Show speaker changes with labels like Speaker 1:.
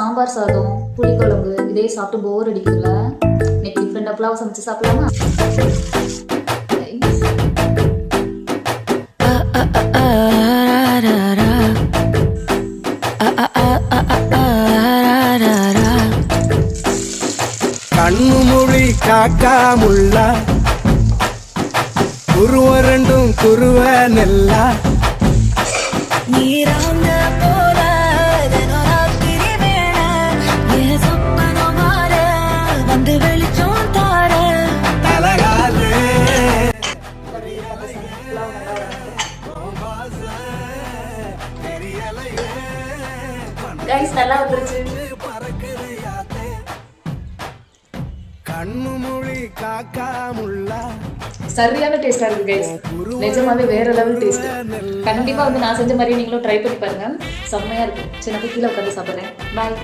Speaker 1: சாம்பார் சாதம், புளிக்குழம்பு இதே சாப்பிட்டு போர் அடிக்குதுல்ல. இன்னைக்கு டிஃப்ரெண்ட் புலாவ் சமைச்சு சாப்பிடலாமா?
Speaker 2: கண்ணு மொழி காக்காமுள்ள குருவரண்டும் குருவ நெல்லா
Speaker 3: நீராங்க போல தினராத்திரி வேண என் சொப்பனோ மாற வந்து வெளிச்சம் தார
Speaker 2: தலகாலே
Speaker 1: கைஸ் நல்லா வந்துருச்சு.
Speaker 2: கண்ணு மொழி காக்காமுள்ள
Speaker 1: சரியான டேஸ்டா இருக்கு கைஸ். நிஜமாவே வேற லெவல் டேஸ்ட். கண்டிப்பா வந்து நான் செஞ்ச மாதிரி நீங்களும் ட்ரை பண்ணி பாருங்க. செம்மையா இருக்கும். சின்ன கீழே உட்காந்து சாப்பிடுறேன். பாய்.